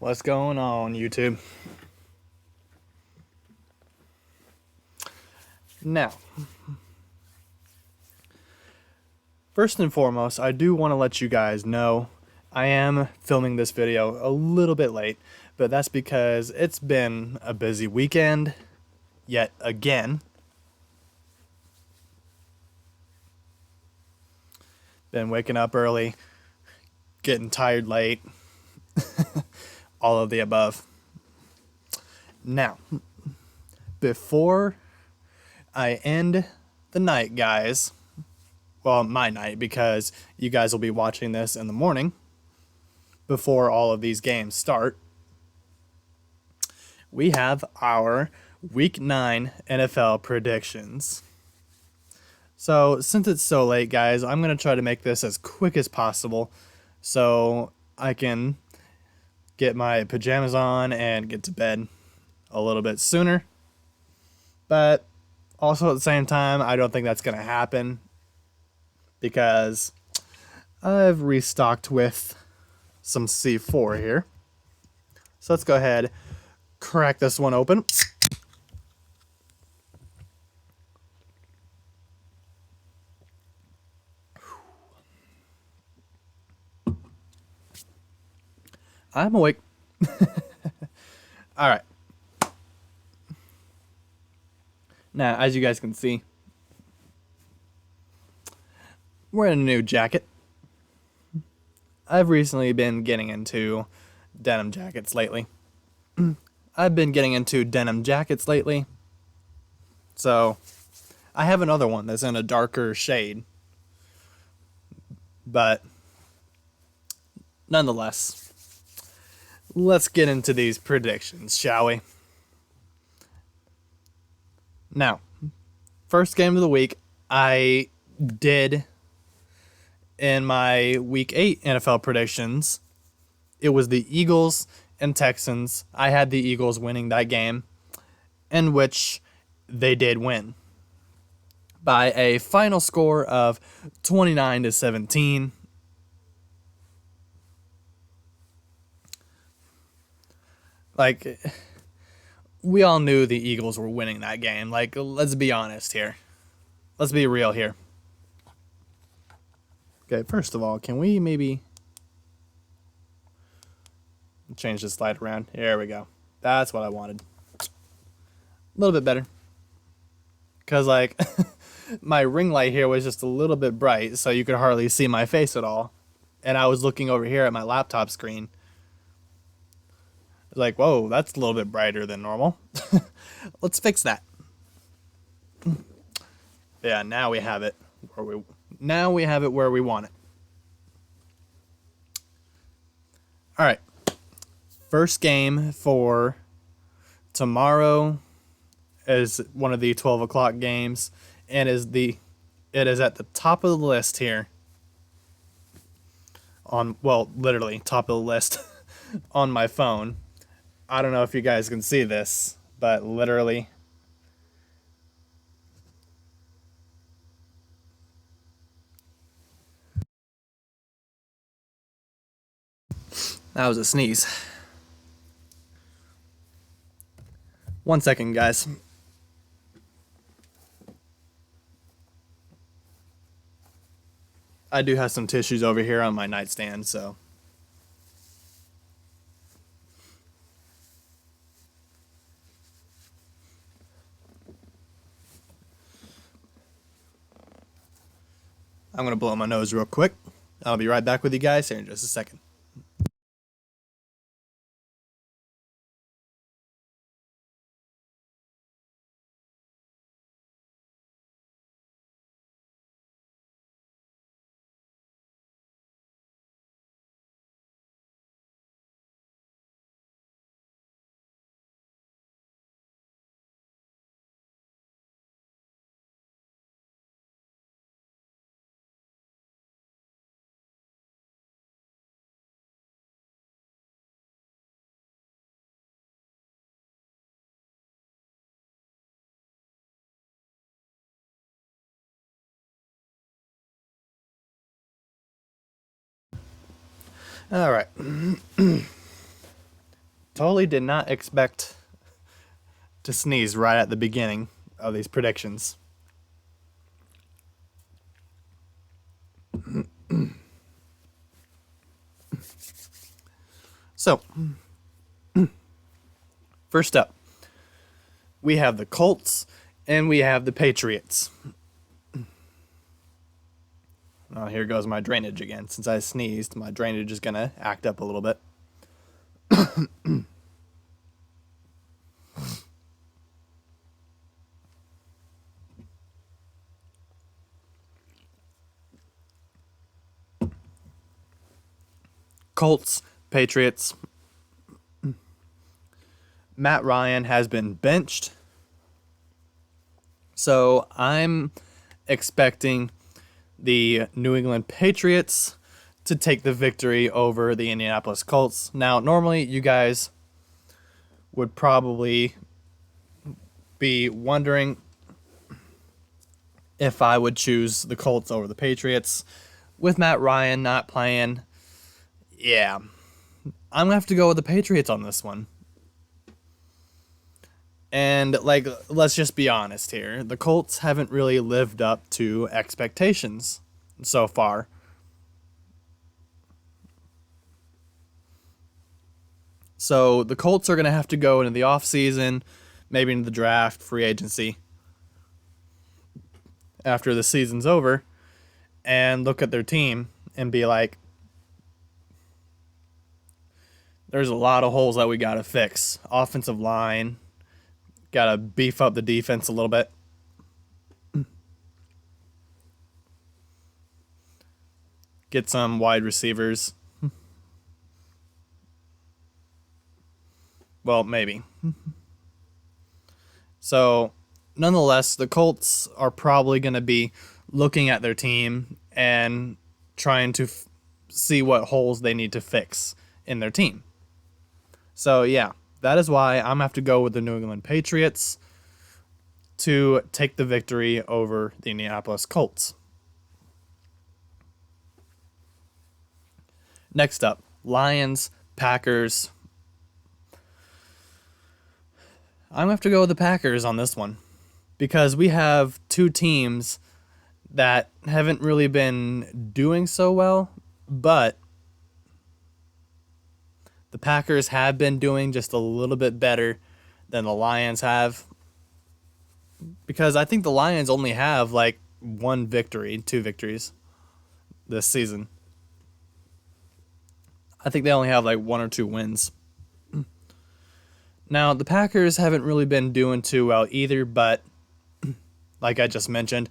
What's going on, YouTube? Now, first and foremost, I do want to let you guys know I am filming this video a little bit late, but that's because it's been a busy weekend, yet again. Been waking up early, getting tired late, all of the above. Now, before I end the night, guys, well, my night, because you guys will be watching this in the morning before all of these games start, we have our Week 9 NFL predictions. So, since it's so late, guys, I'm going to try to make this as quick as possible so I can get my pajamas on and get to bed a little bit sooner. But also at the same time, I don't think that's going to happen because I've restocked with some C4 here. So let's go ahead, crack this one open. I'm awake. All right. Now, as you guys can see, we're in a new jacket. I've recently been getting into denim jackets lately. So I have another one that's in a darker shade. But nonetheless, let's get into these predictions, shall we? Now, first game of the week, I did in my Week 8 NFL predictions. It was the Eagles and Texans. I had the Eagles winning that game, in which they did win by a final score of 29-17. Like, we all knew the Eagles were winning that game. Like, let's be honest here. Let's be real here. Okay, first of all, can we maybe change the slide around? There we go. That's what I wanted. A little bit better. Because, like, my ring light here was just a little bit bright, so you could hardly see my face at all. And I was looking over here at my laptop screen. Like, whoa, that's a little bit brighter than normal. Let's fix that. Yeah, now we have it where we want it. All right. First game for tomorrow is one of the 12 o'clock games, and it is at the top of the list here. Literally top of the list on my phone. I don't know if you guys can see this, but literally that was a sneeze. 1 second, guys. I do have some tissues over here on my nightstand, so. I'm going to blow my nose real quick. I'll be right back with you guys here in just a second. All right. totally did not expect to sneeze right at the beginning of these predictions. So, first up, we have the Colts and we have the Patriots. Oh, here goes my drainage again. Since I sneezed, my drainage is going to act up a little bit. Colts, Patriots. Matt Ryan has been benched. So I'm expecting the New England Patriots to take the victory over the Indianapolis Colts. Now, normally you guys would probably be wondering if I would choose the Colts over the Patriots. With Matt Ryan not playing, yeah, I'm going to have to go with the Patriots on this one. And, like, let's just be honest here. The Colts haven't really lived up to expectations so far. So the Colts are going to have to go into the offseason, maybe into the draft, free agency, after the season's over, and look at their team and be like, there's a lot of holes that we got to fix. Offensive line, got to beef up the defense a little bit. Get some wide receivers. Well, maybe. So, nonetheless, the Colts are probably going to be looking at their team and trying to see what holes they need to fix in their team. So, yeah, that is why I'm going to have to go with the New England Patriots to take the victory over the Indianapolis Colts. Next up, Lions, Packers. I'm going to have to go with the Packers on this one because we have two teams that haven't really been doing so well, but the Packers have been doing just a little bit better than the Lions have, because I think the Lions only have like one victory, two victories this season. I think they only have like one or two wins. Now, the Packers haven't really been doing too well either, but like I just mentioned,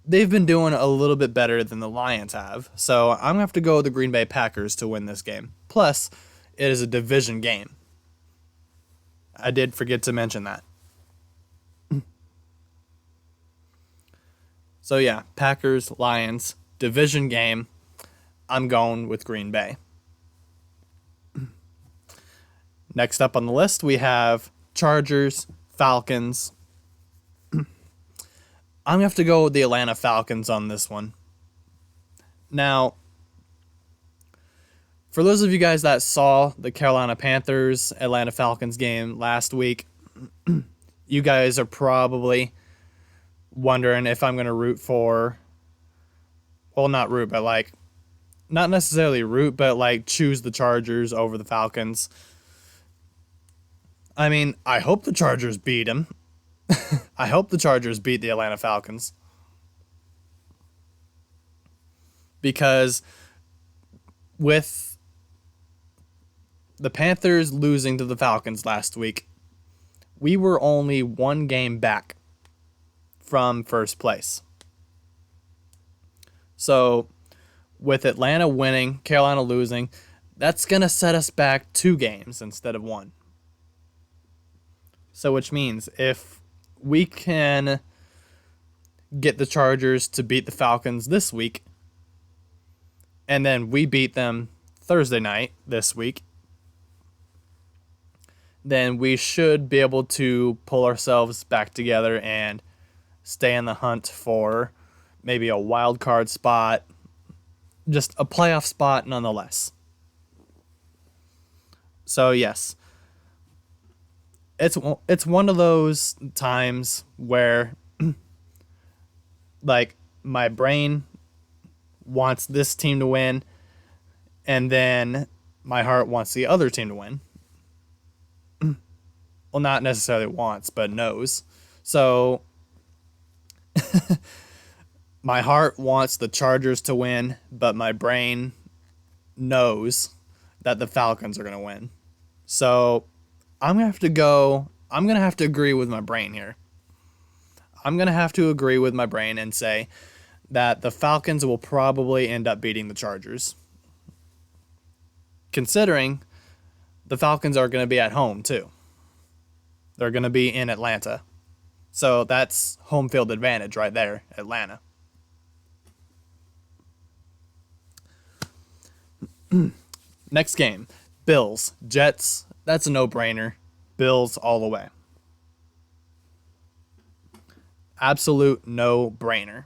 they've been doing a little bit better than the Lions have. So I'm going to have to go with the Green Bay Packers to win this game. Plus, it is a division game. I did forget to mention that. So yeah, Packers, Lions, division game. I'm going with Green Bay. Next up on the list, we have Chargers, Falcons. I'm going to have to go with the Atlanta Falcons on this one. Now, for those of you guys that saw the Carolina Panthers Atlanta Falcons game last week, you guys are probably wondering if I'm going to root for, well, not root, but like, not necessarily root, but like choose the Chargers over the Falcons. I mean, I hope the Chargers beat them. I hope the Chargers beat the Atlanta Falcons. Because with the Panthers losing to the Falcons last week, we were only one game back from first place. So, with Atlanta winning, Carolina losing, that's going to set us back 2 games instead of 1. So, which means if we can get the Chargers to beat the Falcons this week, and then we beat them Thursday night this week, then we should be able to pull ourselves back together and stay in the hunt for maybe a wild card spot, just a playoff spot nonetheless. So yes, it's one of those times where like my brain wants this team to win, and then my heart wants the other team to win. Well, not necessarily wants, but knows. So my heart wants the Chargers to win, but my brain knows that the Falcons are going to win. So I'm going to have to agree with my brain here. I'm going to have to agree with my brain and say that the Falcons will probably end up beating the Chargers. Considering the Falcons are going to be at home too. They're going to be in Atlanta. So that's home field advantage right there, Atlanta. Next game, Bills, Jets. That's a no-brainer. Bills all the way. Absolute no-brainer.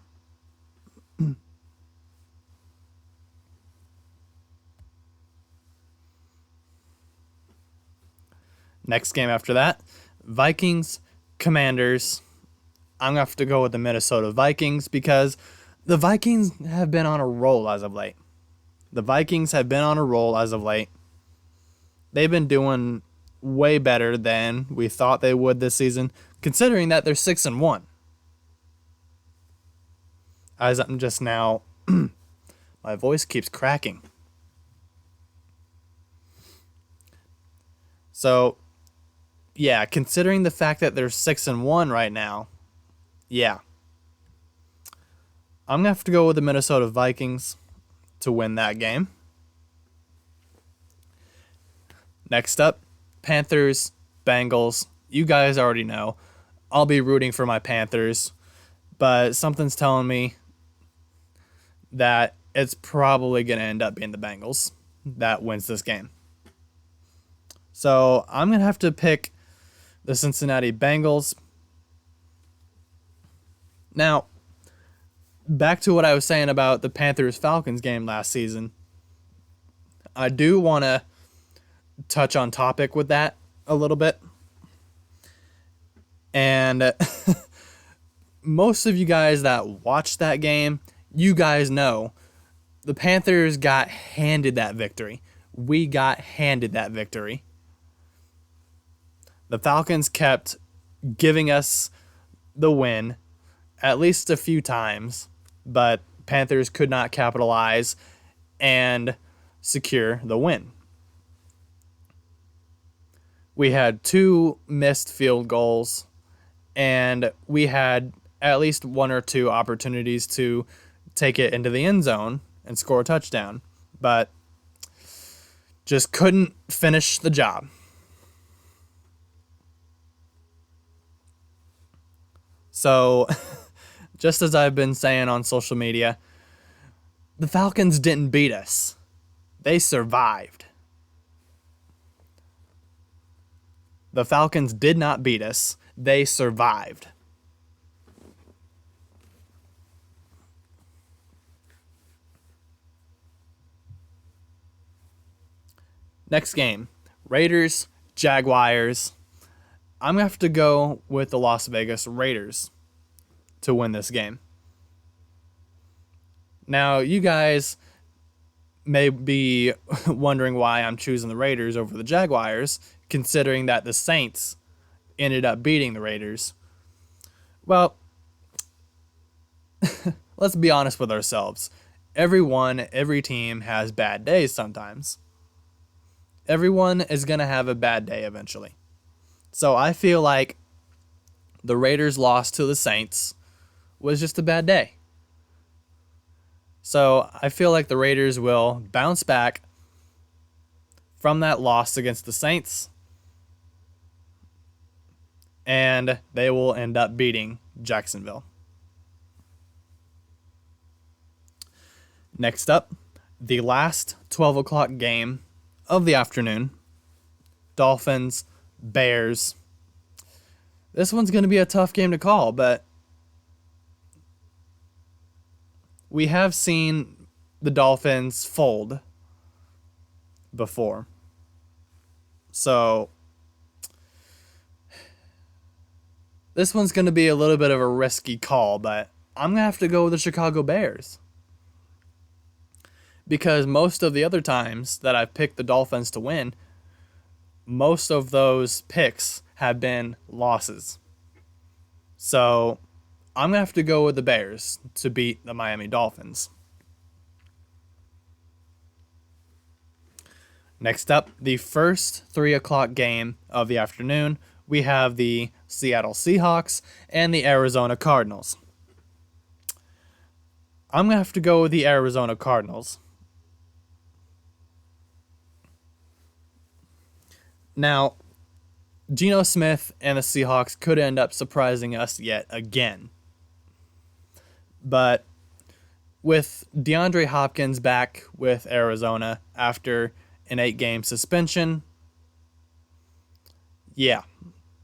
Next game after that, Vikings, Commanders. I'm going to have to go with the Minnesota Vikings because the Vikings have been on a roll as of late. The Vikings have been on a roll as of late. They've been doing way better than we thought they would this season, considering that they're 6-1. As I'm just now, my voice keeps cracking. So, yeah, considering the fact that they're 6-1 right now, yeah, I'm gonna have to go with the Minnesota Vikings to win that game. Next up, Panthers, Bengals. You guys already know. I'll be rooting for my Panthers, but something's telling me that it's probably going to end up being the Bengals that wins this game. So I'm going to have to pick the Cincinnati Bengals. Now, back to what I was saying about the Panthers-Falcons game last season. I do want to touch on topic with that a little bit. And most of you guys that watched that game, you guys know the Panthers got handed that victory. We got handed that victory. The Falcons kept giving us the win at least a few times, but Panthers could not capitalize and secure the win. We had 2 missed field goals, and we had at least 1 or 2 opportunities to take it into the end zone and score a touchdown, but just couldn't finish the job. So, just as I've been saying on social media, the Falcons didn't beat us. They survived. The Falcons did not beat us. They survived. Next game, Raiders, Jaguars. I'm going to have to go with the Las Vegas Raiders to win this game. Now, you guys may be wondering why I'm choosing the Raiders over the Jaguars, considering that the Saints ended up beating the Raiders. Well, let's be honest with ourselves. Every team has bad days sometimes. Everyone is going to have a bad day eventually. So I feel like the Raiders' loss to the Saints was just a bad day. So I feel like the Raiders will bounce back from that loss against the Saints, and they will end up beating Jacksonville. Next up, the last 12 o'clock game of the afternoon, Dolphins, Bears. This one's going to be a tough game to call, but we have seen the Dolphins fold before. So This one's going to be a little bit of a risky call, but I'm going to have to go with the Chicago Bears. Because most of the other times that I've picked the Dolphins to win, most of those picks have been losses. So I'm going to have to go with the Bears to beat the Miami Dolphins. Next up, the first 3 o'clock game of the afternoon, we have the Seattle Seahawks and the Arizona Cardinals. I'm going to have to go with the Arizona Cardinals. Now, Geno Smith and the Seahawks could end up surprising us yet again. But with DeAndre Hopkins back with Arizona after an 8-game suspension, yeah,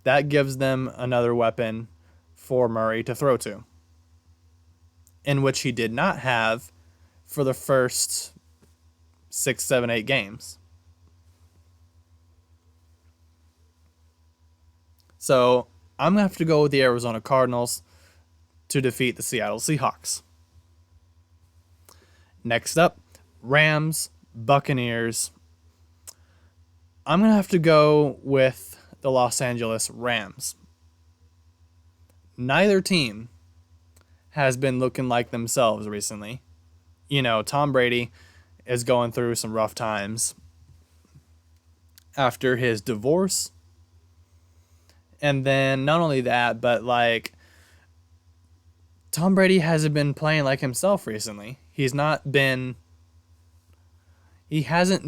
that gives them another weapon for Murray to throw to, in which he did not have for the first 6, 7, 8 games. So I'm going to have to go with the Arizona Cardinals to defeat the Seattle Seahawks. Next up, Rams, Buccaneers. I'm going to have to go with the Los Angeles Rams. Neither team has been looking like themselves recently. You know, Tom Brady is going through some rough times after his divorce. And then not only that, but like Tom Brady hasn't been playing like himself recently. He hasn't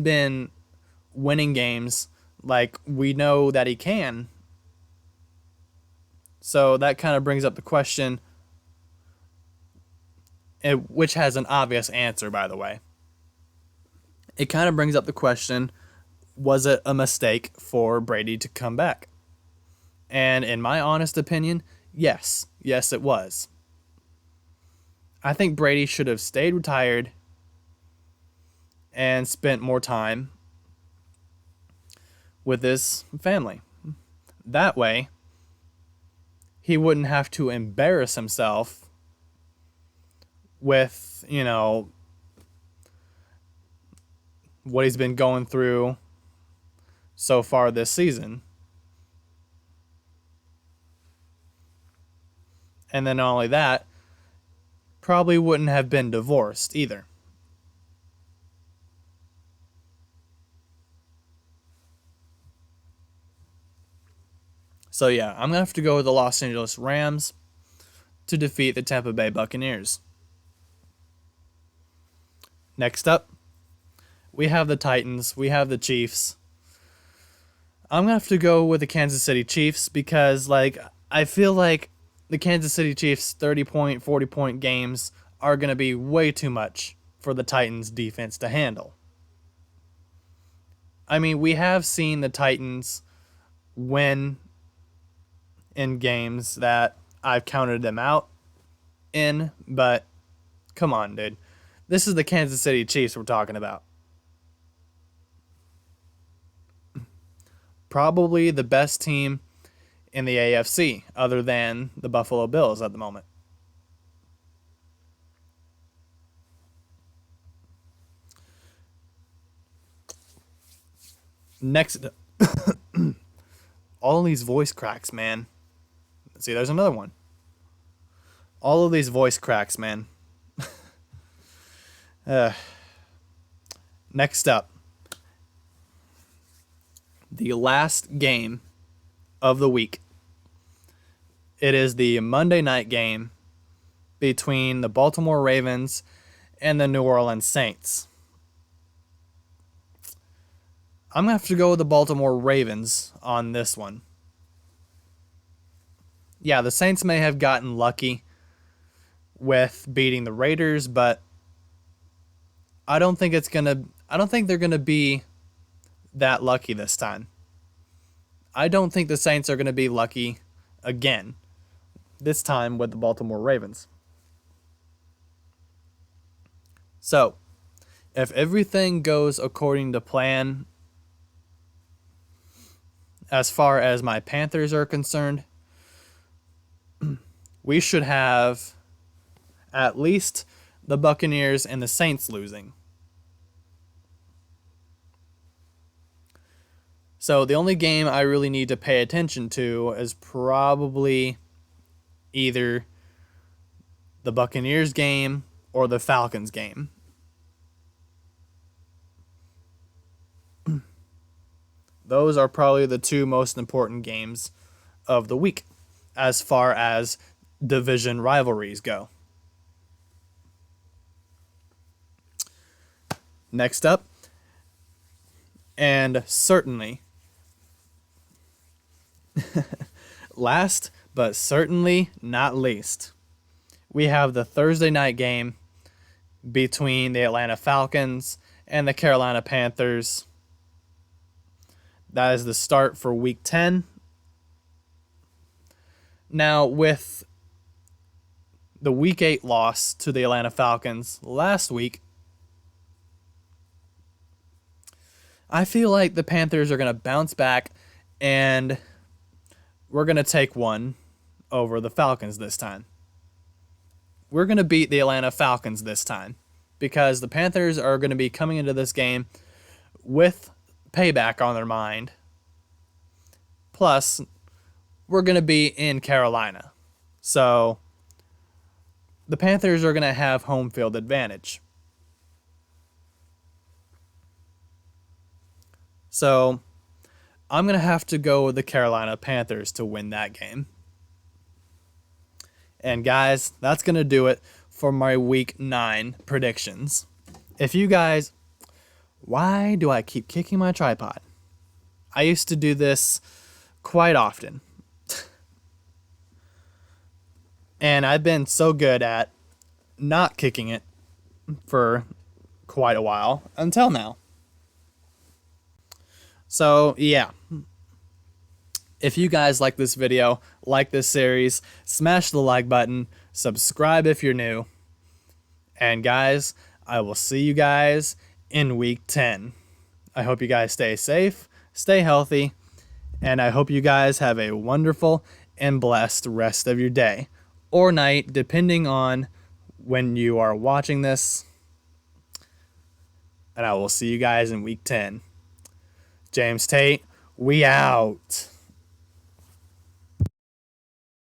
been winning games like we know that he can. So that kind of brings up the question, which has an obvious answer, by the way. It kind of brings up the question, was it a mistake for Brady to come back? And in my honest opinion, yes. Yes, it was. I think Brady should have stayed retired and spent more time with his family. That way, he wouldn't have to embarrass himself with, what he's been going through so far this season. And then not only that, probably wouldn't have been divorced either. So yeah, I'm going to have to go with the Los Angeles Rams to defeat the Tampa Bay Buccaneers. Next up, we have the Titans, we have the Chiefs. I'm going to have to go with the Kansas City Chiefs because I feel like the Kansas City Chiefs 30-point, 40-point games are going to be way too much for the Titans defense to handle. I mean, we have seen the Titans win in games that I've counted them out in, but come on, dude. This is the Kansas City Chiefs we're talking about. Probably the best team in the AFC, other than the Buffalo Bills at the moment. Next, all of these voice cracks, man. See, there's another one. All of these voice cracks, man. Next up, the last game of the week. It is the Monday night game between the Baltimore Ravens and the New Orleans Saints. I'm going to have to go with the Baltimore Ravens on this one. Yeah, the Saints may have gotten lucky with beating the Raiders, but I don't think they're going to be that lucky this time. I don't think the Saints are going to be lucky again, this time with the Baltimore Ravens. So, if everything goes according to plan, as far as my Panthers are concerned, we should have at least the Buccaneers and the Saints losing. So the only game I really need to pay attention to is probably either the Buccaneers game or the Falcons game. Those are probably the two most important games of the week as far as division rivalries go. Next up, and certainly last but certainly not least, we have the Thursday night game between the Atlanta Falcons and the Carolina Panthers. That is the start for Week 10. Now, with the Week 8 loss to the Atlanta Falcons last week, I feel like the Panthers are going to bounce back and we're going to take one over the Falcons this time. We're going to beat the Atlanta Falcons this time because the Panthers are going to be coming into this game with payback on their mind. Plus, we're going to be in Carolina. So, the Panthers are going to have home field advantage. So, I'm going to have to go with the Carolina Panthers to win that game. And guys, that's going to do it for my Week 9 predictions. If you guys... Why do I keep kicking my tripod? I used to do this quite often. And I've been so good at not kicking it for quite a while until now. So, yeah. If you guys like this video, like this series, smash the like button, subscribe if you're new. And guys, I will see you guys in Week 10. I hope you guys stay safe, stay healthy, and I hope you guys have a wonderful and blessed rest of your day or night, depending on when you are watching this. And I will see you guys in Week 10. James Tate, we out.